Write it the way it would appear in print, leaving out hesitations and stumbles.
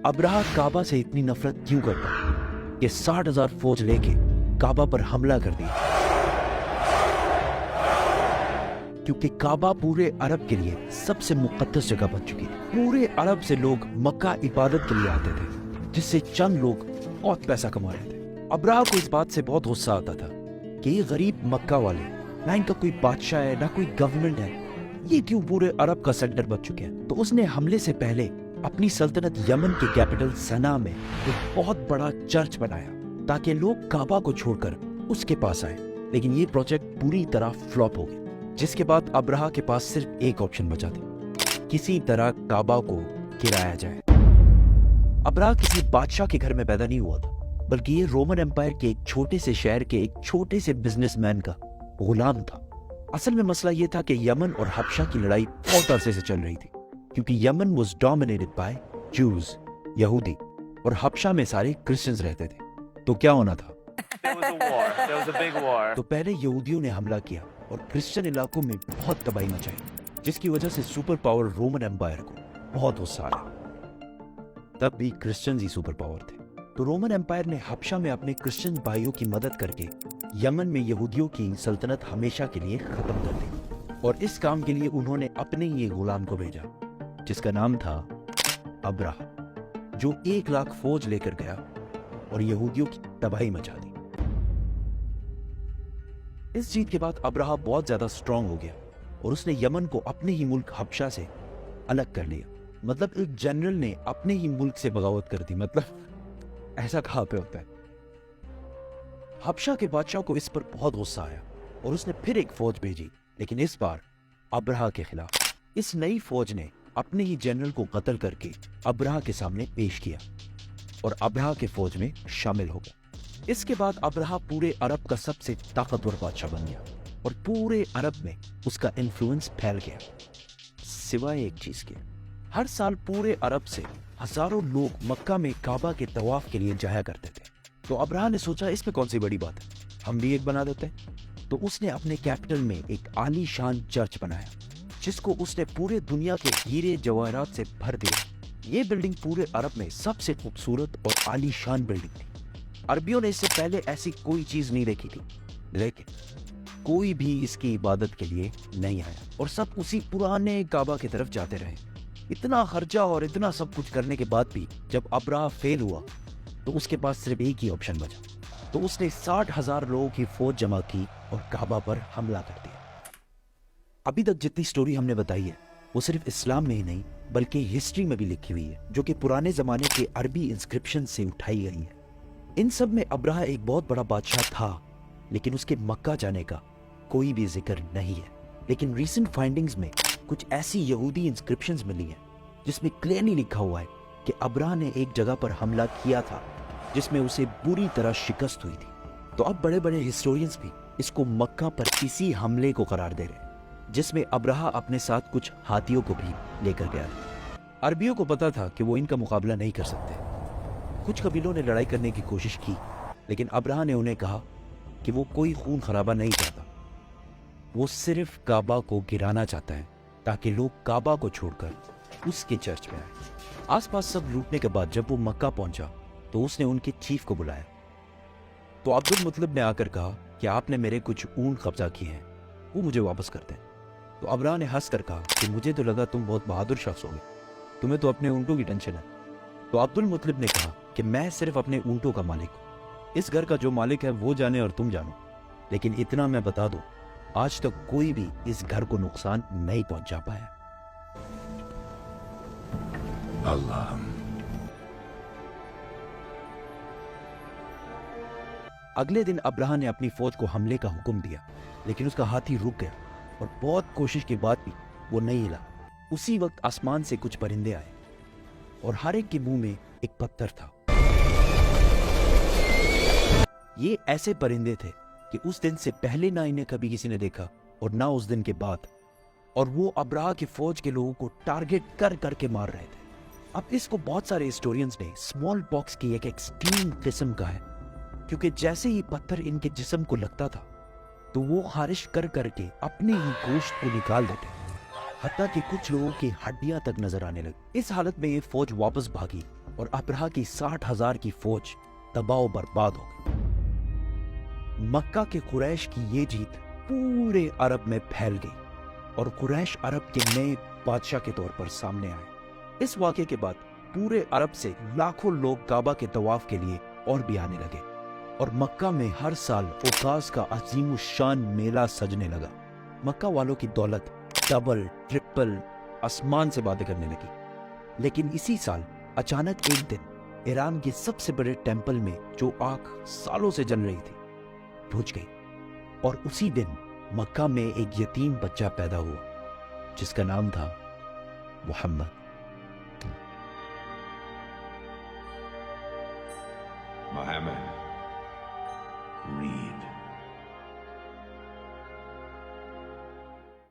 Abraha काबा से इतनी नफरत क्यों करता कि 60,000 फौज लेके काबा पर हमला कर दिया? क्योंकि काबा पूरे अरब के लिए सबसे मुकद्दस जगह बन चुकी थी। पूरे अरब से लोग मक्का इबादत के लिए आते थे, जिससे चंद लोग बहुत पैसा कमा रहे थे। अब्राहा को इस बात से बहुत गुस्सा आता था कि ये गरीब मक्का वाले, ना इनका कोई बादशाह है, ना कोई गवर्नमेंट है, ये क्यों पूरे अरब का सेंटर बन चुके हैं। तो उसने हमले से पहले अपनी सल्तनत यमन के कैपिटल सना में एक बहुत बड़ा चर्च बनाया ताकि लोग काबा को छोड़कर उसके पास आए। लेकिन ये प्रोजेक्ट पूरी तरह फ्लॉप हो गया, जिसके बाद अब्राहा के पास सिर्फ एक ऑप्शन बचा था, किसी तरह काबा को गिराया जाए। अब्राहा किसी बादशाह के घर में पैदा नहीं हुआ था, बल्कि ये रोमन एम्पायर के एक छोटे से शहर के एक छोटे से बिजनेसमैन का गुलाम था। असल में मसला ये था कि यमन और हबशा की लड़ाई बहुत अरसे से चल रही थी, क्योंकि यमन वाज डोमिनेटेड बाय जूज, यहूदी, और हबशा में सारे क्रिश्चियंस रहते थे। तो क्या होना था? तो पहले यहूदियों ने हमला किया और क्रिश्चियन इलाकों में बहुत तबाही मचाई, जिसकी वजह से सुपर पावर रोमन एम्पायर को बहुत गुस्सा आया। तब भी क्रिश्चियंस ही सुपर पावर थे, तो रोमन एम्पायर ने हबशा में अपने क्रिश्चियन भाइयों की मदद करके यमन में यहूदियों की सल्तनत हमेशा के लिए खत्म कर दी। और इस काम के लिए उन्होंने अपने ही गुलाम को भेजा, जिसका नाम था अब्राहा, जो 1 लाख फौज लेकर गया और यहूदियों की तबाही मचा दी। इस जीत के बाद अब्राहा बहुत ज्यादा स्ट्रांग हो गया और उसने यमन को अपने ही मुल्क हबशा से अलग कर लिया। मतलब एक जनरल ने अपने ही मुल्क से बगावत कर दी। मतलब ऐसा कहाँ पे होता है? हबशा के बादशाह को इस पर बहुत गुस्सा आया और उसने फिर एक फौज भेजी, लेकिन इस बार अब्राहा के खिलाफ। इस नई फौज ने अपने ही जनरल को कत्ल करके अब्राहा के सामने पेश किया और अब्राहा के फौज में शामिल हो गया। इसके बाद अब्राहा पूरे अरब का सबसे ताकतवर बादशाह बन गया और पूरे अरब में उसका इन्फ्लुएंस फैल गया। सिवाय एक चीज के, हर साल पूरे अरब से हजारों लोग मक्का में काबा के तवाफ के लिए जाया करते थे। तो अब्राहा ने सोचा इसमें कौन सी बड़ी बात है, हम भी एक बना देते हैं। तो उसने अपने कैपिटल में एक आलीशान चर्च बनाया, जिसको उसने पूरे दुनिया के हीरे जवाहरात से भर दिया। ये बिल्डिंग पूरे अरब में सबसे खूबसूरत और आलीशान बिल्डिंग थी। अरबियों ने इससे पहले ऐसी कोई चीज नहीं देखी थी, लेकिन कोई भी इसकी इबादत के लिए नहीं आया और सब उसी पुराने काबा की तरफ जाते रहे। इतना खर्चा और इतना सब कुछ करने के बाद भी जब अब्राहा फेल हुआ, तो उसके पास सिर्फ एक ही ऑप्शन बचा। तो उसने 60,000 लोगों की फौज जमा की और काबा पर हमला कर दिया। अभी तक जितनी स्टोरी हमने बताई है, वो सिर्फ इस्लाम में ही नहीं बल्कि हिस्ट्री में भी लिखी हुई है, जो कि पुराने जमाने के अरबी इंस्क्रिप्शन से उठाई गई है। इन सब में अब्राहा एक बहुत बड़ा बादशाह था, लेकिन उसके मक्का जाने का कोई भी जिक्र नहीं है। लेकिन रीसेंट फाइंडिंग्स में कुछ ऐसी यहूदी इंस्क्रिप्शंस मिली हैं जिसमें क्लियरली लिखा हुआ है कि अब्राहा ने एक जगह पर हमला किया था जिसमें उसे बुरी तरह शिकस्त हुई थी। तो अब बड़े बड़े हिस्टोरियंस भी इसको मक्का पर इसी हमले को करार दे रहे हैं, जिसमें अब्राहा अपने साथ कुछ हाथियों को भी लेकर गया था। अरबियों को पता था कि वो इनका मुकाबला नहीं कर सकते। कुछ कबीलों ने लड़ाई करने की कोशिश की, लेकिन अब्राहा ने उन्हें कहा कि वो कोई खून खराबा नहीं चाहता, वो सिर्फ काबा को गिराना चाहता है ताकि लोग काबा को छोड़कर उसके चर्च में आए। आसपास सब लूटने के बाद जब वो मक्का पहुंचा, तो उसने उनके चीफ को बुलाया। तो अब्दुल मुतलिब ने आकर कहा कि आपने मेरे कुछ ऊंट कब्जा किए हैं, वो मुझे वापस कर दें। तो अब्राहा ने हंस कर कहा कि मुझे तो लगा तुम बहुत बहादुर शख्स होगे, तुम्हें तो अपने ऊंटों की टेंशन है। तो अब्दुल मुतलिब ने कहा कि मैं सिर्फ अपने ऊंटों का मालिक हूँ, इस घर का जो मालिक है वो जाने और तुम जानो। लेकिन इतना मैं बता दूं, आज तक कोई भी इस घर को नुकसान नहीं पहुंचा पाया। अल्लाह। अगले दिन अब्राहा ने अपनी फौज को हमले का हुक्म दिया, लेकिन उसका हाथी रुक गया और बहुत कोशिश के बाद भी वो नहीं हिला। उसी वक्त आसमान से कुछ परिंदे आए और हर एक के मुंह में एक पत्थर था। ये ऐसे परिंदे थे कि उस दिन से पहले ना इन्हें कभी किसी ने देखा और ना उस दिन के बाद, और वो अब्राहा की फौज के लोगों को टारगेट कर करके मार रहे थे। अब इसको बहुत सारे हिस्टोरियंस ने स्मॉल पॉक्स की एक एक्सट्रीम किस्म का है, क्योंकि जैसे ही पत्थर इनके जिस्म को लगता था तो वो खारिश कर करके अपने ही गोश्त को निकाल देते, हत्ता कि कुछ लोगों की हड्डियां तक नजर आने लगी। इस हालत में ये फौज वापस भागी اور ابرہہ کی 60,000 کی فوج تباہ و برباد ہو گئی۔ مکہ کے قریش کی یہ جیت پورے عرب میں پھیل گئی اور قریش عرب کے نئے بادشاہ کے طور پر سامنے آئے۔ اس واقعے کے بعد پورے عرب سے لاکھوں لوگ کعبہ کے طواف کے لیے اور بھی آنے لگے اور مکہ میں ہر سال اوقاز کا عظیم الشان میلہ سجنے لگا۔ مکہ والوں کی دولت ڈبل ٹرپل آسمان سے باتیں کرنے لگی۔ لیکن اسی سال اچانک ایک دن ایران کے سب سے بڑے ٹیمپل میں جو آگ سالوں سے جل رہی تھی بجھ گئی، اور اسی دن مکہ میں ایک یتیم بچہ پیدا ہوا جس کا نام تھا محمد۔